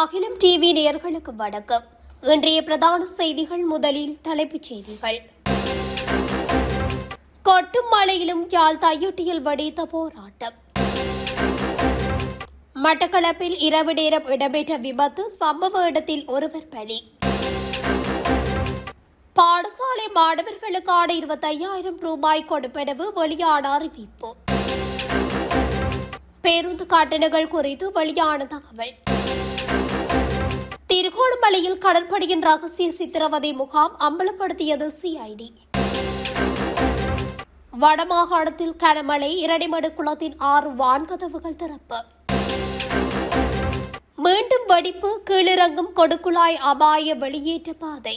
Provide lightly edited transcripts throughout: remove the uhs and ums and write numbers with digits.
அகிலம் டிவி நேயர்களுக்கு வணக்கம். இன்றைய பிரதான செய்திகள். முதலில் தலைப்புச் செய்திகள். கொட்டும் மழையிலும் யாழ் தையிட்டியில் வெடித்த போராட்டம். மட்டக்களப்பில் இரவு நேரம் இடம்பெற்ற விபத்து, சம்பவ இடத்தில் ஒருவர் பலி. பாடசாலை மாணவர்களுக்கான 25,000 ரூபாய் கொடுப்பனவு வெளியான அறிவிப்பு. பேருந்து கட்டணங்கள் குறித்து வெளியான தகவல். திருகோணமலையில் கடற்படையின் ரகசிய சித்திரவதை முகாம் அம்பலப்படுத்தியது சிஐடி. வடமாகாணத்தில் கனமழை, இரணிமடு குளத்தின் 6 வான்கதவுகள் திறப்பு. மீண்டும் வெடிப்பு, கீழிறங்கும் கொடுக்குழாய் அபாய வெளியேற்ற பாதை.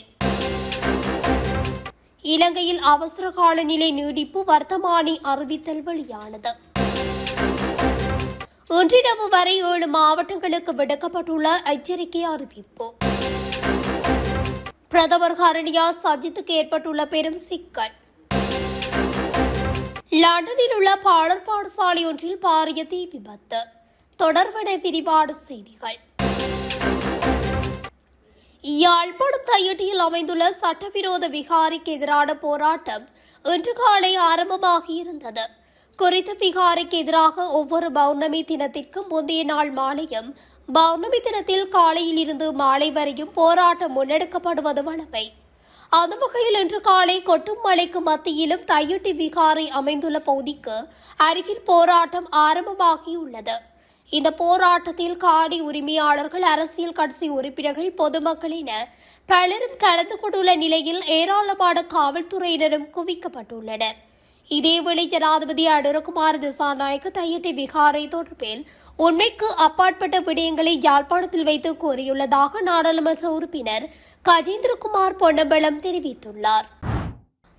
இலங்கையில் அவசர கால நிலை நீடிப்பு, வர்த்தமானி அறிவித்தல் வெளியானது. இன்றிரவு வரை 7 மாவட்டங்களுக்கு விடுக்கப்பட்டுள்ள எச்சரிக்கை அறிவிப்பு. பிரதமர் ஹரணியா சஜித்துக்கு ஏற்பட்டுள்ள பெரும் சிக்கல். லண்டனில் உள்ள பாலர் பாடசாலை ஒன்றில் பாரிய தீ விபத்து. தொடர்பட விரிவான செய்திகள். யாழ்ப்பாணம் தையிட்டியில் அமைந்துள்ள சட்டவிரோத விகாரிக்கு எதிரான போராட்டம் இன்று காலை ஆரம்பமாகியிருந்தது. குறித்த விகாரிக்கு எதிராக ஒவ்வொரு பௌர்ணமி தினத்திற்கும் முந்தைய நாள் மாலையும், பௌர்ணமி தினத்தில் காலையில் இருந்து மாலை வரையும் போராட்டம் முன்னெடுக்கப்படுவது வழமை. அந்த வகையில் இன்று காலை கொட்டும் மழைக்கு மத்தியிலும் தையிட்டி விகாரை அமைந்துள்ள பகுதிக்கு அருகில் போராட்டம் ஆரம்பமாகியுள்ளது. இந்த போராட்டத்தில் காணி உரிமையாளர்கள், அரசியல் கட்சி உறுப்பினர்கள், பொதுமக்கள் என பலரும் கலந்து கொண்டுள்ள நிலையில் ஏராளமான காவல்துறையினரும் குவிக்கப்பட்டுள்ளனர். இதேவேளை ஜனாதிபதி அனுரகுமார் திசாநாயக்க தையிட்டி விகாரை தொடர்பில் உண்மைக்கு அப்பாற்பட்ட விடயங்களை யாழ்ப்பாணத்தில் வைத்து கூறியுள்ளதாக நாடாளுமன்ற உறுப்பினர் கஜேந்திரகுமார் பொன்னம்பலம் தெரிவித்துள்ளார்.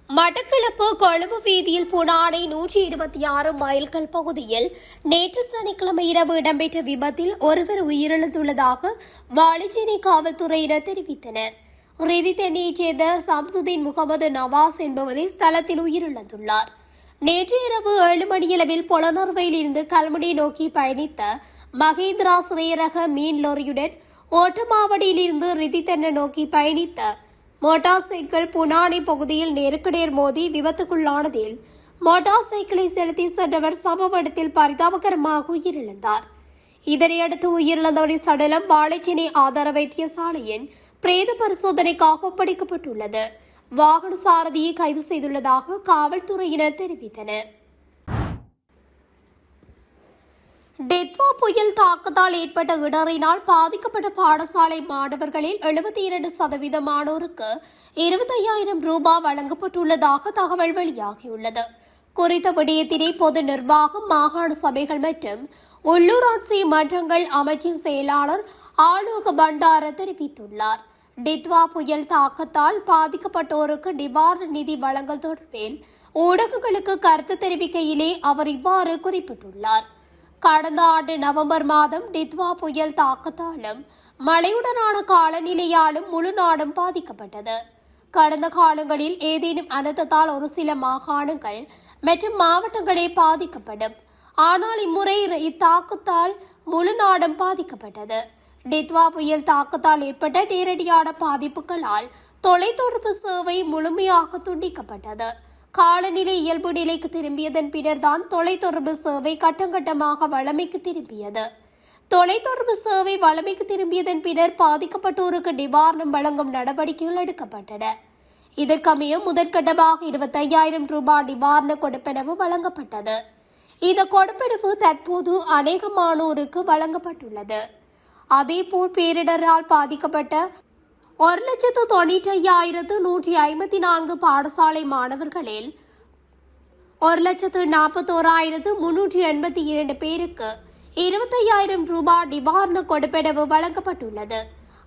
மட்டக்களப்பு கொழும்பு வீதியில் புனானை 126 மைல்கள் பகுதியில் நேற்று சனிக்கிழமை இரவு இடம்பெற்ற விபத்தில் ஒருவர் உயிரிழந்துள்ளதாக வாழைச்சேனை காவல்துறையினர் தெரிவித்தனர். ரிதித்தென்னையைச் சேர்ந்த சம்சுதீன் முகமது நவாஸ் என்பவரை ஸ்தலத்தில் உயிரிழந்துள்ளார். நேற்று இரவு 7 மணியளவில் பொலனறுவையில் இருந்து கல்முனை நோக்கி பயணித்த மகேந்திரா சிறையரக மீன் லோரியுடன் ஓட்டமாவடியில் இருந்து ரிதித்தென்னை நோக்கி பயணித்த மோட்டார் சைக்கிள் புனானை பகுதியில் நேருக்கு நேர் மோதி விபத்துக்குள்ளானதில் மோட்டார் சைக்கிளை செலுத்தி சென்றவர் சம்பவ இடத்தில் பரிதாபகரமாக உயிரிழந்தார். இதனையடுத்து உயிரிழந்தவரின் சடலம் வாழைச்சேனை ஆதார வைத்தியசாலையின் பிரேத பரிசோதனைக்காக ஒப்படைக்கப்பட்டுள்ளது. வாகன சாரதியை கைது செய்துள்ளதாக காவல்துறையினர் தெரிவித்தனர். டெத்வா புயல் தாக்கத்தால் ஏற்பட்ட இடரினால் பாதிக்கப்பட்ட பாடசாலை மாணவர்களில் 72% மாணோருக்கு 25,000 ரூபாய் வழங்கப்பட்டுள்ளதாக தகவல் வெளியாகியுள்ளது. குறித்த விடயத்தினை பொது நிர்வாகம், மாகாண சபைகள் மற்றும் உள்ளூராட்சி மன்றங்கள் அமைச்சின் செயலாளர் ஆலோக பண்டார தெரிவித்துள்ளார். டித்வா புயல் தாக்கத்தால் பாதிக்கப்பட்டோருக்கு நிவாரண நிதி வழங்கல் தொடர்பில் ஊடகங்களுக்கு கருத்து தெரிவிக்கையிலே அவர் இவ்வாறு குறிப்பிட்டுள்ளார். கடந்த ஆண்டு நவம்பர் மாதம் டித்வா புயல் தாக்கத்தாலும் மழையுடனான காலநிலையாலும் முழு நாடும் பாதிக்கப்பட்டது. கடந்த காலங்களில் ஏதேனும் அனர்த்தத்தால் ஒரு சில மாகாணங்கள் மற்றும் மாவட்டங்களே பாதிக்கப்படும். ஆனால் இம்முறை இத்தாக்கத்தால் முழு நாடும் பாதிக்கப்பட்டது. டித்வா புயல் தாக்கத்தால் ஏற்பட்ட நேரடியான பாதிப்புகளால் தொலைத்தொடர்பு சேவை முழுமையாக துண்டிக்கப்பட்டது. காலநிலை இயல்பு நிலைக்கு திரும்பியதன் பின்னர்தான் தொலைத்தொடர்பு சேவை கட்டங்கட்டமாக வழமைக்கு திரும்பியது. தொலைத்தொடர்பு சேவை வழமைக்கு திரும்பியதன் பின்னர் பாதிக்கப்பட்டோருக்கு நிவாரணம் வழங்கும் நடவடிக்கைகள் எடுக்கப்பட்டன. இதற்கமைய முதற்கட்டமாக 25,000 ரூபாய் நிவாரண கொடுப்பனவு வழங்கப்பட்டது. இந்த கொடுப்பனவு தற்போது அநேகமானோருக்கு வழங்கப்பட்டுள்ளது. அதேபோல் பேரிடரால் பாதிக்கப்பட்ட 1,95,154 பாடசாலை மாணவர்களில் 1,41,382 பேருக்கு 25,000 ரூபாய் நிவாரண கொடுப்பனவு வழங்கப்பட்டுள்ளது.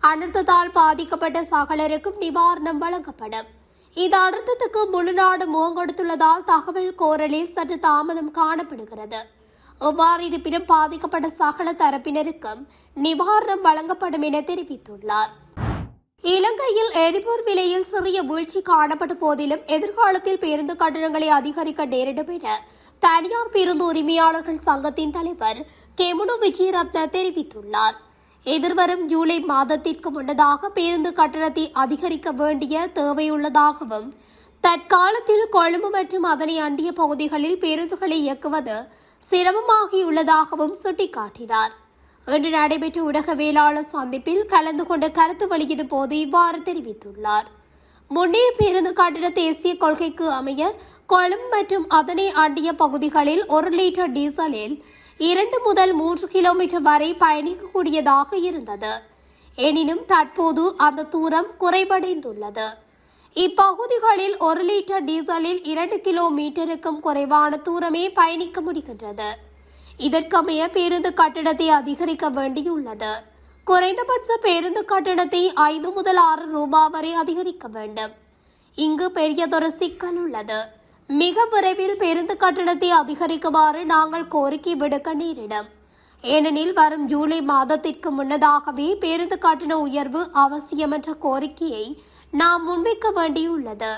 அனர்த்தத்தால் பாதிக்கப்பட்ட சகலருக்கும் நிவாரணம் வழங்கப்படும். இந்த அனர்த்தத்துக்கு முழுநாடு முகங்கொடுத்துள்ளதால் தகவல் கோரலில் சற்று தாமதம் காணப்படுகிறது. எவ்வாறு இருப்பினும் பாதிக்கப்பட்ட சகல தரப்பினருக்கும் நிவாரணம் வழங்கப்படும் என தெரிவித்துள்ளார். இலங்கையில் எரிபொருள் விலையில் சிறிய வீழ்ச்சி காணப்பட்ட போதிலும் எதிர்காலத்தில் பேருந்து கட்டணங்களை அதிகரிக்க நேரிடும் என தனியார் பேருந்து உரிமையாளர்கள் சங்கத்தின் தலைவர் கெமுனு விஜயரத்ன தெரிவித்துள்ளார். எதிர்வரும் ஜூலை மாதத்திற்கு முன்னதாக பேருந்து கட்டணத்தை அதிகரிக்க வேண்டிய தேவையுள்ளதாகவும் தற்காலத்தில் கொழும்பு மற்றும் அதனை அண்டிய பகுதிகளில் பேருந்துகளை இயக்குவது சிரமமாகியுள்ளதாகவும் சுட்டிக்காட்டினார். இன்று நடைபெற்ற ஊடகவியலாளர் சந்திப்பில் கலந்து கொண்டு கருத்து வெளியிடும் போது இவ்வாறு தெரிவித்துள்ளார். முன்னைய பேருந்து கட்டண தேசிய கொள்கைக்கு அமைய கொழும்பு மற்றும் அதனை அண்டிய பகுதிகளில் 1 லிட்டர் டீசலில் 2 முதல் 3 கிலோமீட்டர் வரை பயணிக்கக்கூடியதாக இருந்தது. எனினும் தற்போது அந்த தூரம் குறைவடைந்துள்ளது. இப்பகுதிகளில் 1 லிட்டர் டீசலில் 2 கிலோமீட்டருக்கும் குறைவான தூரமே பயணிக்க முடிகின்றது. இதற்கமைய பேருந்து கட்டணத்தை அதிகரிக்க வேண்டியுள்ளது. குறைந்தபட்ச பேருந்து கட்டணத்தை 5 முதல் 6 ரூபாய் வரை அதிகரிக்க வேண்டும். இங்கு பெரியதொரு சிக்கல் உள்ளது. மிக விரைவில் பேருந்து கட்டணத்தை அதிகரிக்குமாறு நாங்கள் கோரிக்கை விடுக்க நேரிடும். ஏனெனில் வரும் ஜூலை மாதத்திற்கு முன்னதாகவே பேருந்து கட்டண உயர்வு அவசியம் என்ற கோரிக்கையை நாம் முன்வைக்க வேண்டியுள்ளது.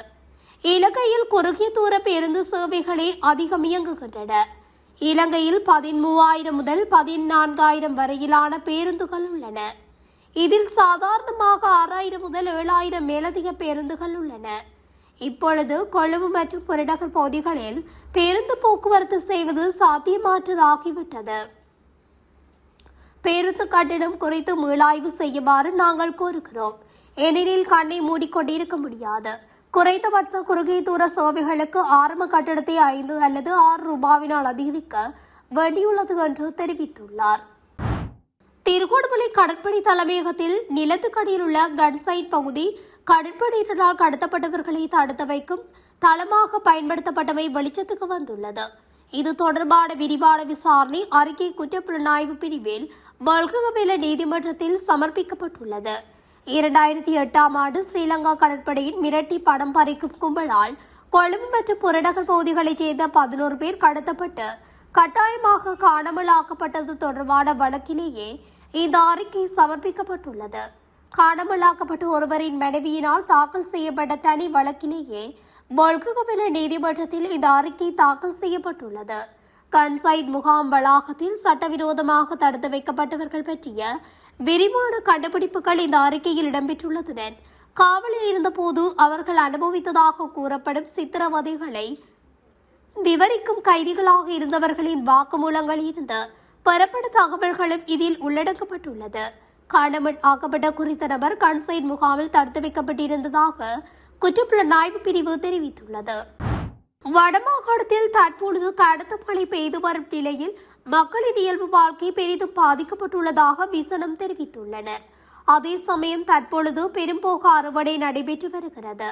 இலங்கையில் குறுகிய தூர பேருந்து சேவைகளே அதிகம் இயங்குகின்றன. இலங்கையில் 13,000 முதல் 14,000 வரையிலான பேருந்துகள் உள்ளன. இதில் சாதாரணமாக 6,000 முதல் 7,000 மேலதிக பேருந்துகள் உள்ளன. இப்பொழுது கொழும்பு மற்றும் புறநகர் பகுதிகளில் பேருந்து போக்குவரத்து செய்வது சாத்தியமற்றதாகிவிட்டது. பேருந்து கட்டணம் குறித்து மீளாய்வு செய்யுமாறு நாங்கள் கோருகிறோம். ஏனெனில் கண்ணை மூடிக்கொண்டிருக்க முடியாது. குறைந்தபட்ச குறுகிய தூர சேவைகளுக்கு ஆரம்ப கட்டணத்தை 5 அல்லது 6 ரூபாவினால் அதிகரிக்க வேண்டியுள்ளது என்று தெரிவித்துள்ளார். திருகோணமலை கடற்படை தலைமையகத்தில் நிலத்துக்கடியில் உள்ள கன்சைட் பகுதி கடற்படையினரால் கடத்தப்பட்டவர்களை தடுத்து வைக்கும் தளமாக பயன்படுத்தப்பட்டமை வெளிச்சத்துக்கு வந்துள்ளது. இது தொடர்பான விரிவான விசாரணை அறிக்கை குற்றப்புலனாய்வு பிரிவில் பல்ககவேல நீதிமன்றத்தில் சமர்ப்பிக்கப்பட்டுள்ளது. 2008ஆம் ஆண்டு ஸ்ரீலங்கா கடற்படையின் மிரட்டி படம் பறிக்கும் கும்பலால் கொழும்பு மற்றும் புறநகர் பகுதிகளைச் சேர்ந்த 11 பேர் கடத்தப்பட்டு கட்டாயமாக காணாமலாக்கப்பட்டது தொடர்பான வழக்கிலேயே இந்த அறிக்கை சமர்ப்பிக்கப்பட்டுள்ளது. காணாமலாக்கப்பட்ட ஒருவரின் மனைவியினால் தாக்கல் செய்யப்பட்ட தனி வழக்கிலேயே பல்ககவேல நீதிமன்றத்தில் இந்த அறிக்கை தாக்கல் செய்யப்பட்டுள்ளது. கன்சைட் முகாம் வளாகத்தில் சட்டவிரோதமாக தடுத்து வைக்கப்பட்டவர்கள் பற்றிய விரிவான கண்டுபிடிப்புகள் இந்த அறிக்கையில் இடம்பெற்றுள்ளதுடன் காவலில் இருந்தபோது அவர்கள் அனுபவித்ததாக கூறப்படும் சித்திரவதைகளை விவரிக்கும் கைதிகளாக இருந்தவர்களின் வாக்குமூலங்கள் இருந்த பெறப்பட்ட தகவல்களும் இதில் உள்ளடக்கப்பட்டுள்ளது. காணாமல் ஆக்கப்பட்ட குறித்த நபர் கன்சைட் முகாமில் தடுத்து வைக்கப்பட்டிருந்ததாக குற்றப்புலனாய்வு பிரிவு தெரிவித்துள்ளது. வடமாகாணத்தில் தற்பொழுது கடத்தமழை பெய்து வரும் நிலையில் மக்களின் இயல்பு வாழ்க்கை பெரிதும் பாதிக்கப்பட்டுள்ளதாக விசனம் தெரிவித்துள்ளனர். அதே சமயம் தற்பொழுது பெரும்போக அறுவடை நடைபெற்று வருகிறது.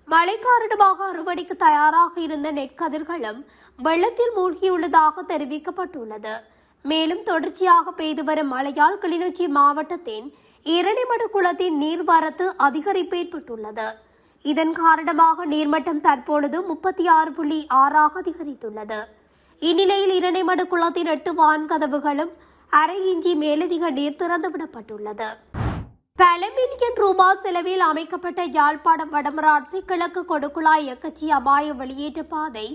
மழை காரணமாக அறுவடைக்கு தயாராக இருந்த நெற்கதிர்களும் வெள்ளத்தில் மூழ்கியுள்ளதாக தெரிவிக்கப்பட்டுள்ளது. மேலும் தொடர்ச்சியாக பெய்து வரும் மழையால் கிளிநொச்சி மாவட்டத்தின் இரணிமடு குளத்தின் நீர்வரத்து அதிகரிப்பு ஏற்பட்டுள்ளது. இதன் காரணமாக நீர்மட்டம் தற்பொழுது 36.6 அதிகரித்துள்ளது. இந்நிலையில் இரணைமடு குளத்தின் 8 வான்கதவுகளும் 1/2 இன்ச்சி மேலதிக நீர் திறந்துவிடப்பட்டுள்ளது. பல மில்லியன் ரூபாய் செலவில் அமைக்கப்பட்ட யாழ்ப்பாணம் வடமராட்சி கிழக்கு கொடுக்குழாய் இயக்கச்சி அபாய வெளியேற்ற பாதை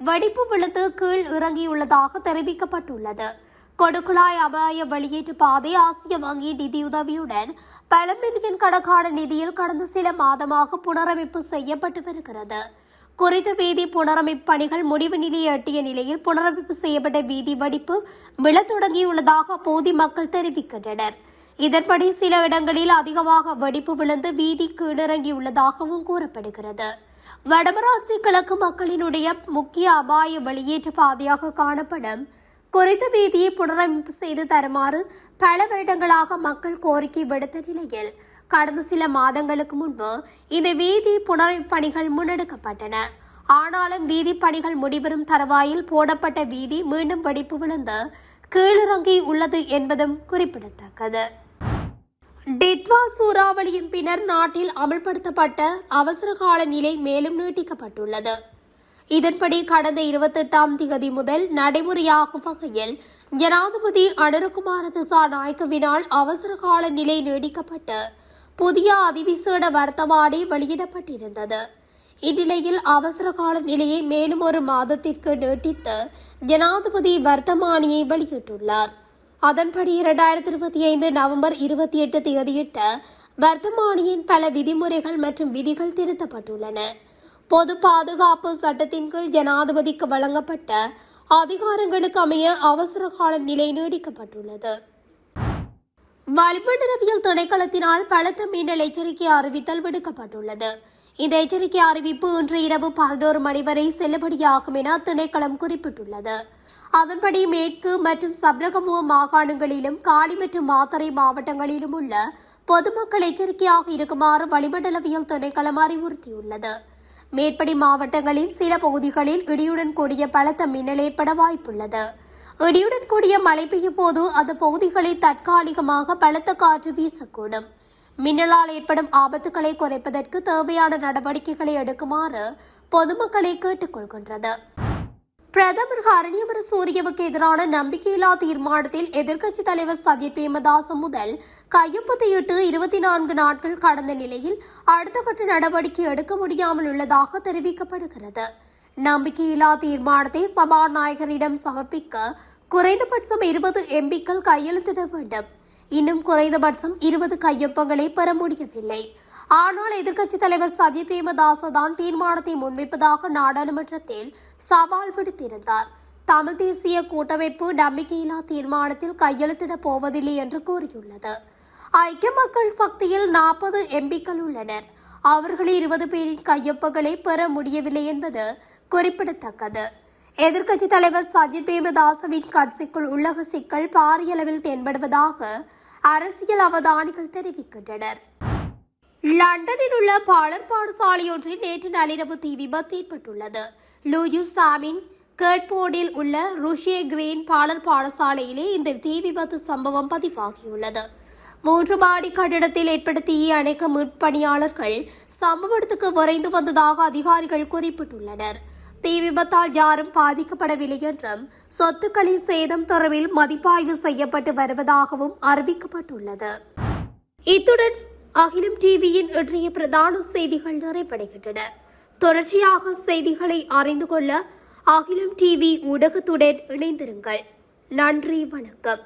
வெடிப்பு விழுந்து கீழ் இறங்கியுள்ளதாக தெரிவிக்கப்பட்டுள்ளது. கொடுக்குழாய் அபாய வெளியேற்று பாதை ஆசிய வங்கி நிதியுதவியுடன் பல மில்லியன் கணக்கான நிதியில் கடந்த சில மாதமாக புனரமைப்பு செய்யப்பட்டு வருகிறது. குறித்த வீதி புனரமைப்பு பணிகள் முடிவு நிலையை எட்டிய நிலையில் புனரமைப்பு செய்யப்பட்ட வீதி வெடிப்பு விழத் தொடங்கியுள்ளதாக அப்போது மக்கள் தெரிவிக்கின்றனர். இதன்படி சில இடங்களில் அதிகமாக வெடிப்பு விழுந்து வீதி கீழிறங்கியுள்ளதாகவும் கூறப்படுகிறது. வடமராட்சி கிழக்கு மக்களினுடைய முக்கிய அபாய வெளியேற்ற பாதையாக காணப்படும் குறித்த வீதியை புனரமைப்பு செய்து தருமாறு பல வருடங்களாக மக்கள் கோரிக்கை விடுத்த நிலையில் கடந்த சில மாதங்களுக்கு முன்பு இந்த வீதி புனரமைப்பு பணிகள் முன்னெடுக்கப்பட்டன. ஆனாலும் வீதி பணிகள் முடிவரும் தருவாயில் போடப்பட்ட வீதி மீண்டும் வெடிப்பு விழுந்து கீழிறங்கி உள்ளது என்பதும் குறிப்பிடத்தக்கது. டிட்வா சூறாவளியின் பின்னர் நாட்டில் அமல்படுத்தப்பட்ட அவசரகால நிலை மேலும் நீட்டிக்கப்பட்டுள்ளது. இதன்படி கடந்த 28ஆம் தேதி முதல் நடைமுறையாகும் வகையில் ஜனாதிபதி அனுரகுமார திசாநாயக்கவினால் அவசரகால நிலை நீடிக்கப்பட்டு புதிய அதிவிசேட வர்த்தமானி வெளியிடப்பட்டிருந்தது. இந்நிலையில் அவசரகால நிலையை மேலும் ஒரு மாதத்திற்கு நீட்டித்து ஜனாதிபதி வர்த்தமானியை வெளியிட்டுள்ளார். அதன்படி 2025 நவம்பர் 28 தேதியிட்ட வர்த்தமானியின் பல விதிமுறைகள் மற்றும் விதிகள் திருத்தப்பட்டுள்ளன. பொது பாதுகாப்பு சட்டத்தின் கீழ் ஜனாதிபதிக்கு வழங்கப்பட்ட அதிகாரங்களுக்கு அமைய அவசர கால நிலை நீடிக்கப்பட்டுள்ளது. வளிமண்டலவியல் திணைக்களத்தினால் பலத்த மின்னல் எச்சரிக்கை அறிவித்தல் விடுக்கப்பட்டுள்ளது. இந்த எச்சரிக்கை அறிவிப்பு இன்று இரவு 11 மணி வரை செல்லுபடியாகும் என திணைக்களம் குறிப்பிட்டுள்ளது. அதன்படி மேற்கு மற்றும் சப்ரகமுவ மாகாணங்களிலும் காலி மற்றும் மாத்தறை மாவட்டங்களிலும் உள்ள பொதுமக்கள் எச்சரிக்கையாக இருக்குமாறு வளிமண்டலவியல் திணைக்களம் அறிவுறுத்தியுள்ளது. மேற்படி மாவட்டங்களின் சில பகுதிகளில் இடியுடன் கூடிய பலத்த மின்னல் ஏற்பட வாய்ப்புள்ளது. இடியுடன் கூடிய மழை பெய்யும் போது அந்த பகுதிகளில் தற்காலிகமாக பலத்த காற்று வீசக்கூடும். மின்னலால் ஏற்படும் ஆபத்துக்களை குறைப்பதற்கு தேவையான நடவடிக்கைகளை எடுக்குமாறு பொதுமக்களை கேட்டுக் கொள்கின்றது. பிரதமர் ஹரணியமர சூரியவுக்கு எதிரான நம்பிக்கையில்லா தீர்மானத்தில் எதிர்க்கட்சித் தலைவர் சஜித் பிரேமதாச முதல் கையொப்பத்தையிட்டு 24 நாட்கள் கடந்த நிலையில் அடுத்த கட்ட நடவடிக்கை எடுக்க முடியாமல் உள்ளதாக தெரிவிக்கப்படுகிறது. நம்பிக்கையில்லா தீர்மானத்தை சபாநாயகரிடம் சமர்ப்பிக்க குறைந்தபட்சம் 20 எம்பிக்கள் கையெழுத்திட வேண்டும். இன்னும் குறைந்தபட்சம் 20 கையொப்பங்களை பெற முடியவில்லை. ஆனால் எதிர்க்கட்சித் தலைவர் சஜித் பிரேமதாச தான் தீர்மானத்தை முன்வைப்பதாக நாடாளுமன்றத்தில் சவால் விடுத்திருந்தார். தமிழ் தேசிய கூட்டமைப்பு நம்பிக்கையில்லா தீர்மானத்தில் கையெழுத்திடப் போவதில்லை என்று கூறியுள்ளது. ஐக்கிய மக்கள் சக்தியில் 40 எம்பிக்கள் உள்ளனர். அவர்களில் 20 பேரின் கையொப்பங்களை பெற முடியவில்லை என்பது குறிப்பிடத்தக்கது. எதிர்க்கட்சித் தலைவர் சஜித் பிரேமதாசவின் கட்சிக்குள் உள்ளக சிக்கல் பாரிய அளவில் தென்படுவதாக அரசியல் அவதானிகள் தெரிவிக்கின்றனர். லண்டனில் உள்ள பாலர் பாடசாலையொன்றில் நேற்று நள்ளிரவு தீ விபத்து ஏற்பட்டுள்ளது. லூயு சாமின் கேட்போர்டில் உள்ள ருஷே கிரீன் பாலர் பாடசாலையிலே இந்த தீ விபத்து சம்பவம் பதிவாகியுள்ளது. 3 மாடி கட்டிடத்தில் ஏற்பட்ட தீயை அணைக்க மீட்பணியாளர்கள் சம்பவ இடத்துக்கு விரைந்து வந்ததாக அதிகாரிகள் குறிப்பிட்டுள்ளனர். தீ விபத்தால் யாரும் பாதிக்கப்படவில்லை என்றும் சொத்துக்களின் சேதம் தொடர்பில் மதிப்பாய்வு செய்யப்பட்டு வருவதாகவும் அறிவிக்கப்பட்டுள்ளது. இத்துடன் அகிலம் டிவியின் இன்றைய பிரதான செய்திகள் நிறைவடைகின்றன. தொடர்ச்சியாக செய்திகளை அறிந்து கொள்ள அகிலம் டிவி ஊடகத்துடன் இணைந்திருங்கள். நன்றி, வணக்கம்.